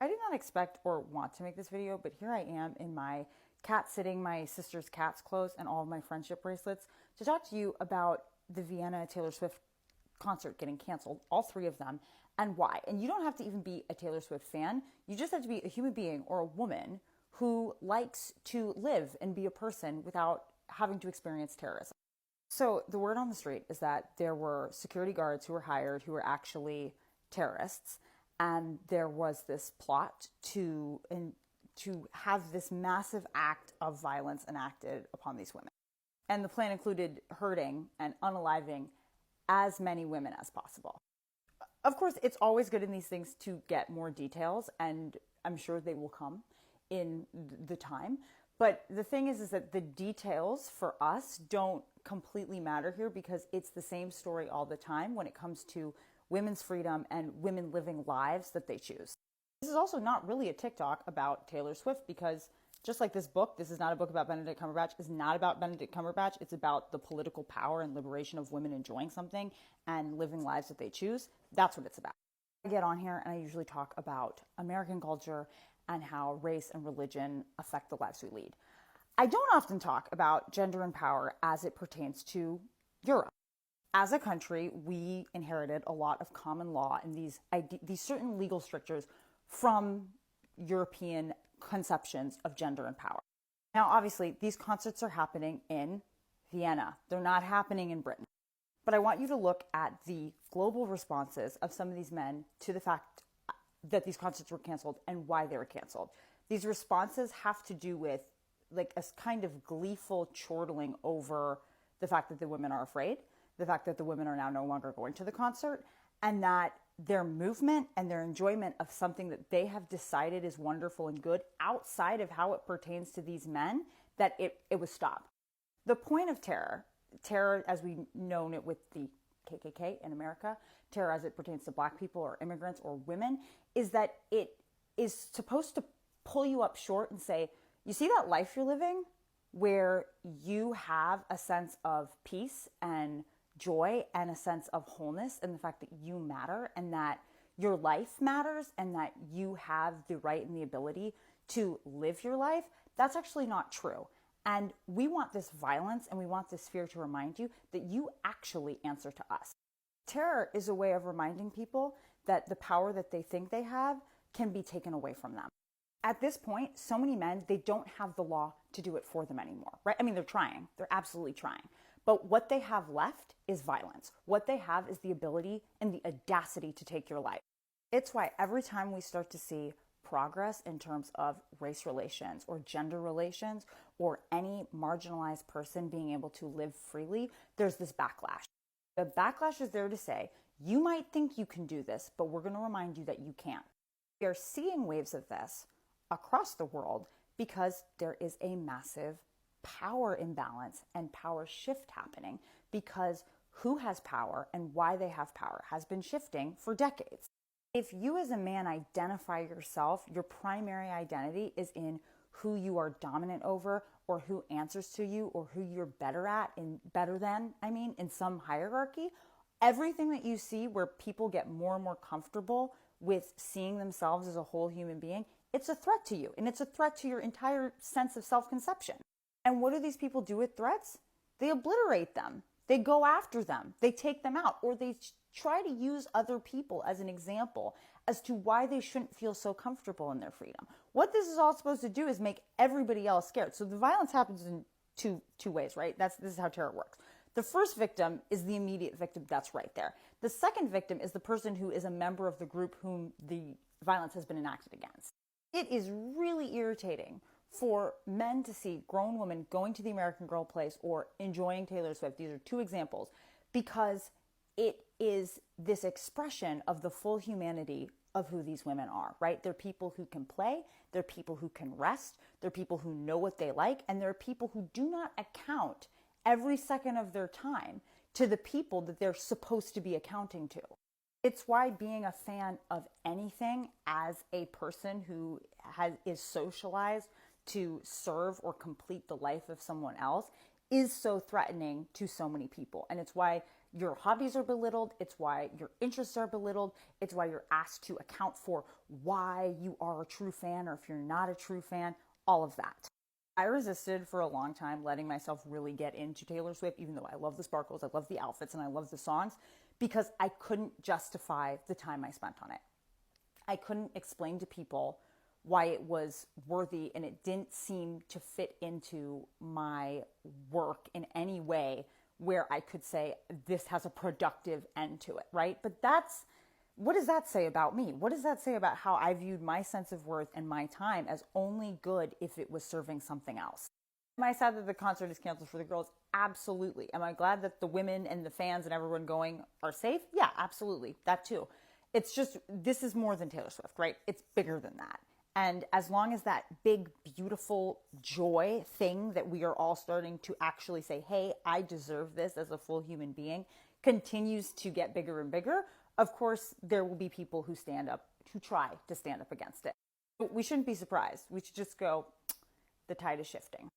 I did not expect or want to make this video, but here I am in my cat sitting, my sister's cat's clothes, and all of my friendship bracelets to talk to you about the Vienna Taylor Swift concert getting canceled, all three of them, and why. And you don't have to even be a Taylor Swift fan. You just have to be a human being or a woman who likes to live and be a person without having to experience terrorism. So the word on the street is that there were security guards who were hired who were actually terrorists, and there was this plot to have this massive act of violence enacted upon these women. And the plan included hurting and unaliving as many women as possible. Of course, it's always good in these things to get more details, and I'm sure they will come in the time. But the thing is that the details for us don't completely matter here because it's the same story all the time when it comes to women's freedom and women living lives that they choose. This is also not really a TikTok about Taylor Swift because just like this book, this is not a book about Benedict Cumberbatch. It's not about Benedict Cumberbatch. It's about the political power and liberation of women enjoying something and living lives that they choose. That's what it's about. I get on here and I usually talk about American culture and how race and religion affect the lives we lead. I don't often talk about gender and power as it pertains to Europe. As a country, we inherited a lot of common law and these certain legal strictures from European conceptions of gender and power. Now, obviously, these concerts are happening in Vienna. They're not happening in Britain. But I want you to look at the global responses of some of these men to the fact that these concerts were canceled and why they were canceled. These responses have to do with like a kind of gleeful chortling over the fact that the women are afraid, the fact that the women are now no longer going to the concert, and that their movement and their enjoyment of something that they have decided is wonderful and good outside of how it pertains to these men, that it was stopped. The point of terror as we know it with the KKK in America, terror as it pertains to black people or immigrants or women, is that it is supposed to pull you up short and say, you see that life you're living where you have a sense of peace and joy and a sense of wholeness and the fact that you matter and that your life matters and that you have the right and the ability to live your life, that's actually not true. And we want this violence and we want this fear to remind you that you actually answer to us. Terror is a way of reminding people that the power that they think they have can be taken away from them. At this point, so many men, they don't have the law to do it for them anymore, right? I mean, they're trying. They're absolutely trying. But what they have left is violence. What they have is the ability and the audacity to take your life. It's why every time we start to see progress in terms of race relations or gender relations or any marginalized person being able to live freely, there's this backlash. The backlash is there to say, you might think you can do this, but we're going to remind you that you can't. We are seeing waves of this across the world because there is a massive power imbalance and power shift happening because who has power and why they have power has been shifting for decades. If you as a man identify yourself, your primary identity is in who you are dominant over or who answers to you or who you're better at in some hierarchy, everything that you see where people get more and more comfortable with seeing themselves as a whole human being, it's a threat to you and it's a threat to your entire sense of self-conception. And what do these people do with threats? They obliterate them. They go after them. They take them out, or they try to use other people as an example as to why they shouldn't feel so comfortable in their freedom. What this is all supposed to do is make everybody else scared. So the violence happens in two ways, right? This is how terror works. The first victim is the immediate victim that's right there. The second victim is the person who is a member of the group whom the violence has been enacted against. It is really irritating for men to see grown women going to the American Girl place or enjoying Taylor Swift. These are two examples because it is this expression of the full humanity of who these women are, right? They're people who can play, they're people who can rest, they're people who know what they like, and they're people who do not account every second of their time to the people that they're supposed to be accounting to. It's why being a fan of anything as a person who is socialized to serve or complete the life of someone else is so threatening to so many people. And it's why your hobbies are belittled. It's why your interests are belittled. It's why you're asked to account for why you are a true fan or if you're not a true fan, all of that. I resisted for a long time letting myself really get into Taylor Swift, even though I love the sparkles, I love the outfits, and I love the songs, because I couldn't justify the time I spent on it. I couldn't explain to people why it was worthy, and it didn't seem to fit into my work in any way where I could say this has a productive end to it, right? But what does that say about me? What does that say about how I viewed my sense of worth and my time as only good if it was serving something else? Am I sad that the concert is canceled for the girls? Absolutely. Am I glad that the women and the fans and everyone going are safe? Yeah, absolutely. That too. It's just, this is more than Taylor Swift, right? It's bigger than that. And as long as that big, beautiful joy thing that we are all starting to actually say, hey, I deserve this as a full human being, continues to get bigger and bigger, of course, there will be people who try to stand up against it. We shouldn't be surprised. We should just go, the tide is shifting.